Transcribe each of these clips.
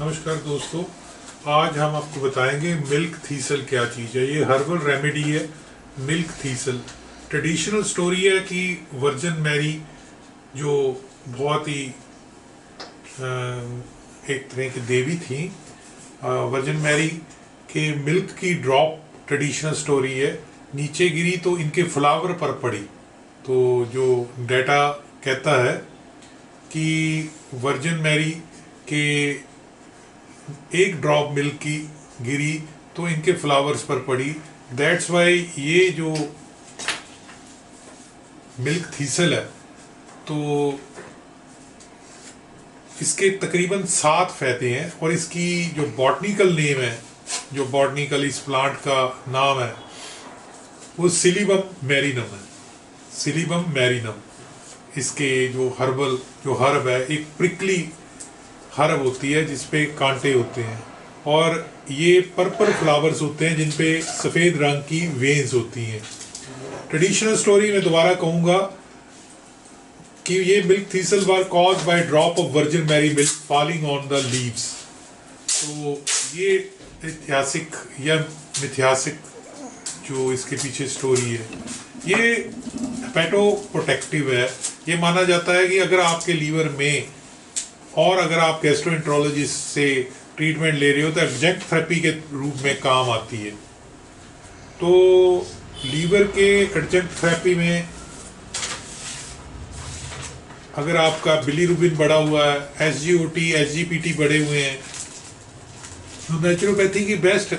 नमस्कार दोस्तों, आज हम आपको बताएंगे मिल्क थीसल क्या चीज़ है। ये हर्बल रेमेडी है मिल्क थीसल। ट्रेडिशनल स्टोरी है कि वर्जिन मैरी जो बहुत ही एक तरह की देवी थी, वर्जिन मैरी के मिल्क की ड्रॉप ट्रेडिशनल स्टोरी है, नीचे गिरी तो इनके फ्लावर पर पड़ी। तो जो डेटा कहता है कि वर्जिन मैरी के एक ड्रॉप मिल्क की गिरी तो इनके फ्लावर्स पर पड़ी। दैट्स वाई ये जो मिल्क थीसल है, तो इसके तकरीबन 7 फायदे हैं और इसकी जो बॉटनिकल नेम है, जो बॉटनिकल इस प्लांट का नाम है, वो सिलिबम मैरिनम है। सिलिबम मैरिनम इसके जो हर्ब है, एक प्रिकली हर्ब होती है जिसपे कांटे होते हैं और ये पर्पल फ्लावर्स होते हैं जिनपे सफ़ेद रंग की वेन्स होती हैं। ट्रेडिशनल स्टोरी में दोबारा कहूँगा कि ये milk thistle were caused by drop of Virgin Mary milk falling on the leaves. तो ये ऐतिहासिक या मिथ्यासिक जो इसके पीछे स्टोरी है, ये हेपेटो प्रोटेक्टिव है। ये माना जाता है कि अगर आपके लीवर में और अगर आप गैस्ट्रोएंट्रोलॉजिस्ट से ट्रीटमेंट ले रहे हो तो एडजंक्ट थेरेपी के रूप में काम आती है। तो लीवर के एडजंक्ट थेरेपी में अगर आपका बिलीरुबिन बढ़ा हुआ है, एसजीओटी एसजीपीटी बढ़े हुए हैं, तो नेचुरोपैथी की best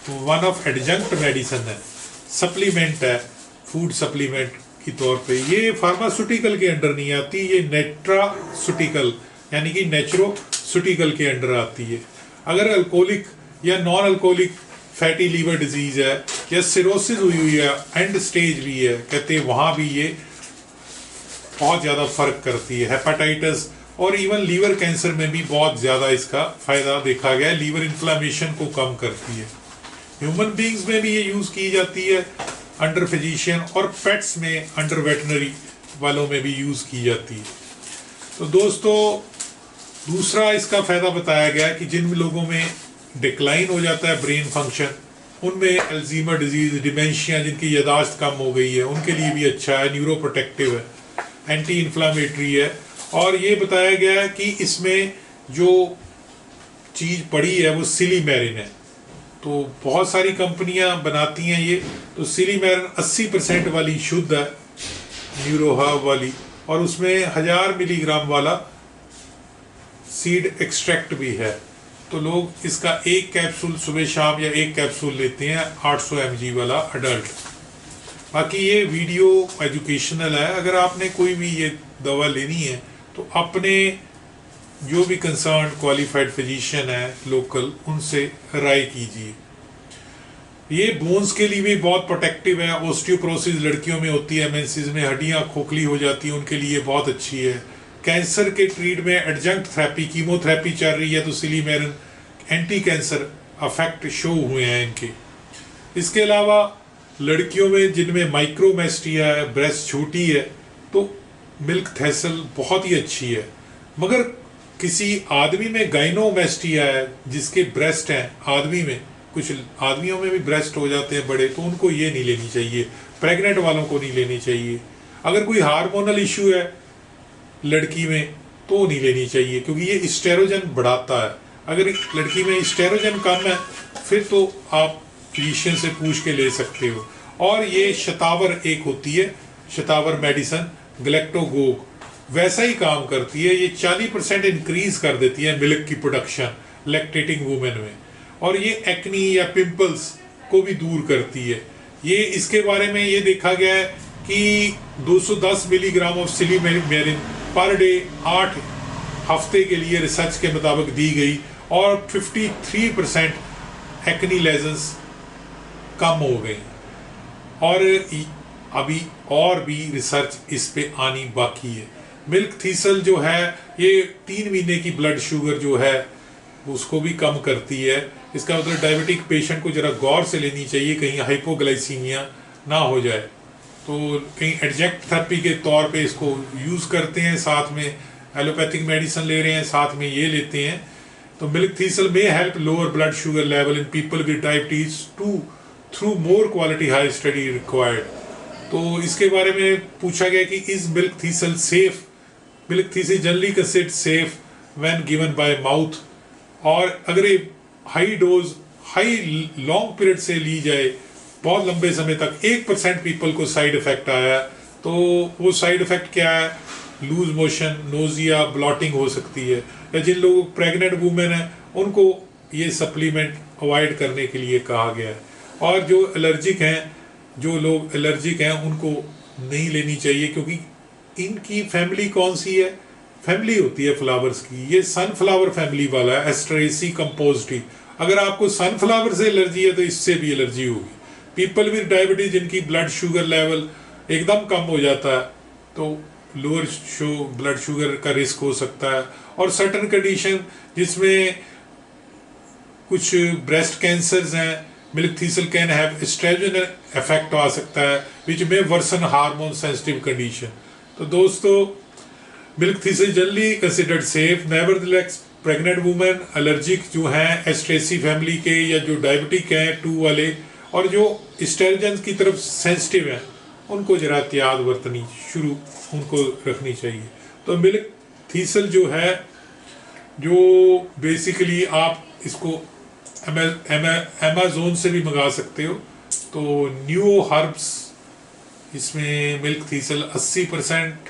one of adjunct medicine है, सप्लीमेंट है, फूड सप्लीमेंट की तौर पे। ये फार्मास्यूटिकल के अंडर नहीं आती, ये नेट्रास्यूटिकल यानी कि नेचुरोस्यूटिकल के अंडर आती है। अगर अल्कोहलिक या non alcoholic fatty liver disease है या सिरोसिस हुई है, एंड स्टेज भी है, कहते हैं वहाँ भी ये बहुत ज़्यादा फर्क करती है। हेपेटाइटिस और इवन लीवर कैंसर में भी बहुत ज़्यादा इसका फ़ायदा देखा गया है। लीवर इन्फ्लामेशन को कम करती है। ह्यूमन बींग्स में भी ये यूज़ की जाती है अंडर फिजिशियन, और पेट्स में अंडर वेटनरी वालों में भी यूज़ की जाती है। तो दोस्तों, दूसरा इसका फ़ायदा बताया गया कि जिन लोगों में डिक्लाइन हो जाता है ब्रेन फंक्शन, उनमें अल्जीमर डिजीज़, डिमेंशिया, जिनकी यादाश्त कम हो गई है, उनके लिए भी अच्छा है। न्यूरो प्रोटेक्टिव है, एंटी इन्फ्लामेटरी है। और ये बताया गया है कि इसमें जो चीज़ पड़ी है वो सिलीमेरिन है। तो बहुत सारी कंपनियां बनाती हैं ये। तो सिलीमेरिन 80% वाली शुद्ध है, न्यूरोहर्ब वाली, और उसमें 1000 मिलीग्राम वाला सीड एक्सट्रैक्ट भी है। तो लोग इसका एक कैप्सूल सुबह शाम या एक कैप्सूल लेते हैं 800 mg वाला अडल्ट। बाकी ये वीडियो एजुकेशनल है। अगर आपने कोई भी ये दवा लेनी है तो अपने जो भी कंसर्न क्वालिफाइड फिजिशियन है लोकल, उनसे राय कीजिए। ये बोन्स के लिए भी बहुत प्रोटेक्टिव है। ऑस्टियोपोरोसिस लड़कियों में होती है, मेंसेस में हड्डियां खोखली हो जाती हैं, उनके लिए बहुत अच्छी है। कैंसर के ट्रीट में एडजंक्ट थेरेपी, कीमोथेरेपी चल रही है, तो सिलीमेरिन एंटी कैंसर इफेक्ट शो हुए हैं इनके। इसके अलावा लड़कियों में जिनमें माइक्रोमेस्टिया है, ब्रेस्ट छोटी है, तो मिल्क थीसल बहुत ही अच्छी है। मगर किसी आदमी में गाइनोमेस्टिया है, जिसके ब्रेस्ट हैं, आदमी में, कुछ आदमियों में भी ब्रेस्ट हो जाते हैं बड़े, तो उनको ये नहीं लेनी चाहिए। प्रेग्नेंट वालों को नहीं लेनी चाहिए। अगर कोई हार्मोनल इशू है लड़की में तो नहीं लेनी चाहिए, क्योंकि ये स्टेरोजन बढ़ाता है। अगर लड़की में स्टेरोजन कम है फिर तो आप फिजिशियन से पूछ के ले सकते हो। और ये शतावर एक होती है, शतावर मेडिसिन, ग्लेक्टोगोग, वैसा ही काम करती है। ये 40% इंक्रीज कर देती है मिल्क की प्रोडक्शन लैक्टेटिंग वुमेन में, और ये एक्नी या पिंपल्स को भी दूर करती है। ये इसके बारे में ये देखा गया है कि 210 मिलीग्राम ऑफ सिलीमेरिन पर डे 8 हफ्ते के लिए रिसर्च के मुताबिक दी गई, और 53% एक्नी लेजन्स कम हो गई। और अभी और भी रिसर्च इस पे आनी बाकी है। मिल्क थीसल जो है ये 3 महीने की ब्लड शुगर जो है उसको भी कम करती है। इसका मतलब डायबिटिक पेशेंट को जरा गौर से लेनी चाहिए, कहीं हाइपोग्लाइसीमिया ना हो जाए। तो कहीं एडजंक्ट थेरेपी के तौर पे इसको यूज़ करते हैं, साथ में एलोपैथिक मेडिसिन ले रहे हैं, साथ में ये लेते हैं। तो मिल्क थीसल में help lower blood sugar level in people with diabetes to through more quality high study required. तो इसके बारे में पूछा गया कि is milk thistle safe, milk thistle generally considered safe when given by mouth, और अगर ये high dose high long period से ली जाए बहुत लंबे समय तक, 1% पीपल को साइड इफेक्ट आया, तो वो साइड इफेक्ट क्या है, लूज मोशन, नोजिया, ब्लॉटिंग हो सकती है, या जिन लोगों प्रेग्नेंट वुमेन है उनको ये सप्लीमेंट अवॉइड करने के लिए कहा गया है। और जो एलर्जिक हैं, जो लोग एलर्जिक हैं उनको नहीं लेनी चाहिए, क्योंकि इनकी फैमिली कौन सी है, फैमिली होती है फ्लावर्स की, ये सनफ्लावर फैमिली वाला है, एस्ट्रेसी कंपोजिटी। अगर आपको सनफ्लावर से एलर्जी है तो इससे भी एलर्जी होगी। पीपल विद डायबिटीज जिनकी ब्लड शुगर लेवल एकदम कम हो जाता है तो लोअर ब्लड शुगर का रिस्क हो सकता है। और सर्टन कंडीशन जिसमें कुछ ब्रेस्ट कैंसर्स हैं, milk thistle can have estrogen effect आ सकता है विच में वर्सन हार्मोन सेंसिटिव कंडीशन। तो दोस्तों milk thistle generally considered safe, nevertheless pregnant women, allergic जो हैं एस्ट्रेसी फैमिली के या जो डायबिटिक हैं 2 वाले, और जो स्टेरजन की तरफ सेंसिटिव हैं उनको जरा एहतियात बरतनी शुरू उनको रखनी चाहिए। तो मिल्क थीसल जो है, जो बेसिकली आप इसको अमेज़न से भी मंगा सकते हो। तो न्यू हर्ब्स, इसमें मिल्क थीसल 80%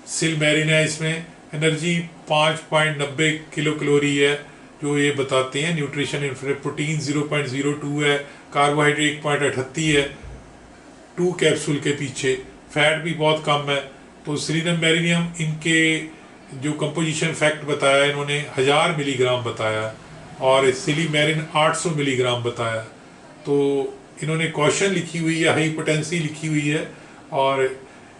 सिलमेरिन है, इसमें एनर्जी 5.90 किलो कैलोरी है जो ये बताते हैं। न्यूट्रिशन प्रोटीन 0.02 है, कार्बोहाइड्रेट 1.38 है 2 कैप्सूल के पीछे, फैट भी बहुत कम है। तो सीरियम मेरिनियम इनके जो कंपोजिशन फैक्ट बताया इन्होंने 1000 मिलीग्राम बताया, और सिलीमेरिन 800 मिलीग्राम बताया। तो इन्होंने कॉशन लिखी हुई है, हाइपोटेंसी लिखी हुई है। और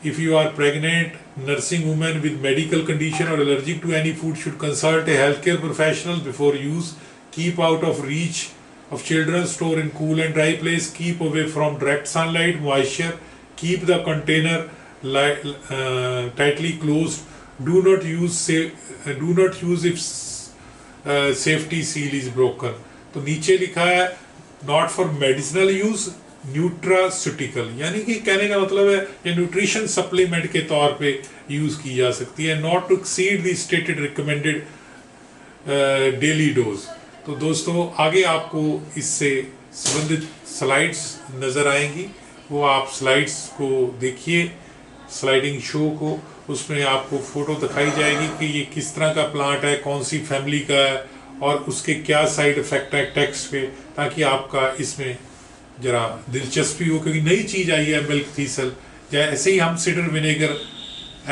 if you are pregnant, nursing women with medical condition और allergic to any food should consult a health care professional before use, keep out of reach of children, store in cool and dry place, keep away from direct sunlight, moisture, keep the container tightly closed, do not use if safety seal is broken। तो नीचे लिखा है not for medicinal use, nutraceutical, यानी कि कहने का मतलब है ये न्यूट्रिशन सप्लीमेंट के तौर पे यूज की जा सकती है, not to exceed the stated recommended daily dose. तो दोस्तों आगे आपको इससे संबंधित स्लाइड्स नज़र आएंगी, वो आप स्लाइड्स को देखिए, स्लाइडिंग शो को, उसमें आपको फ़ोटो दिखाई जाएगी कि ये किस तरह का प्लांट है, कौन सी फैमिली का है और उसके क्या साइड इफ़ेक्ट है टेक्स्ट पे, ताकि आपका इसमें ज़रा दिलचस्पी हो, क्योंकि नई चीज़ आई है मिल्क थीसल। या ऐसे ही हम सिडर विनेगर,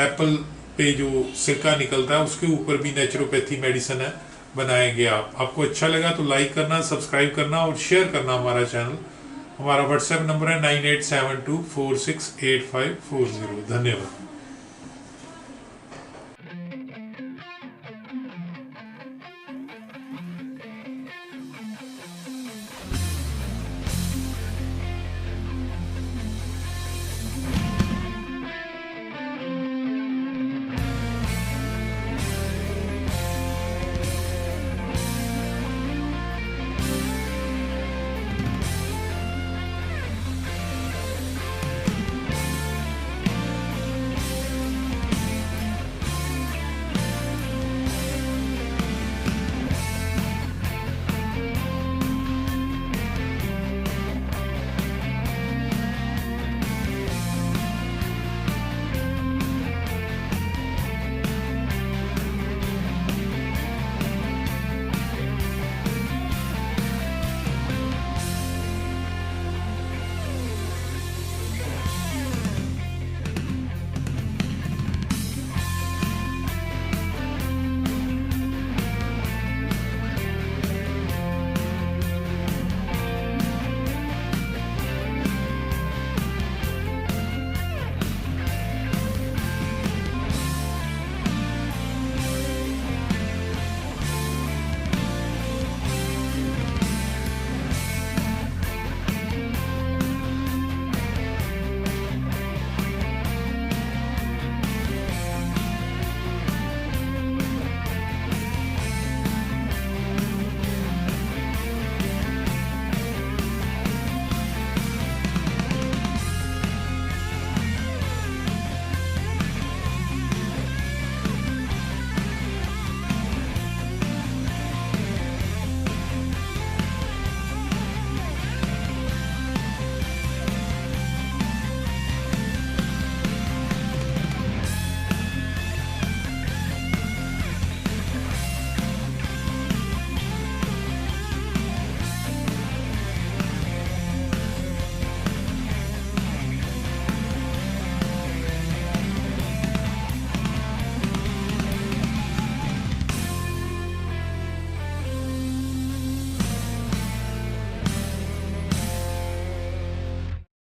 एप्पल पे जो सिरका निकलता है उसके ऊपर भी नेचुरोपैथी मेडिसिन है बनाएंगे। आपको अच्छा लगा तो लाइक करना, सब्सक्राइब करना और शेयर करना हमारा चैनल। हमारा व्हाट्सएप नंबर है 9872468540। धन्यवाद।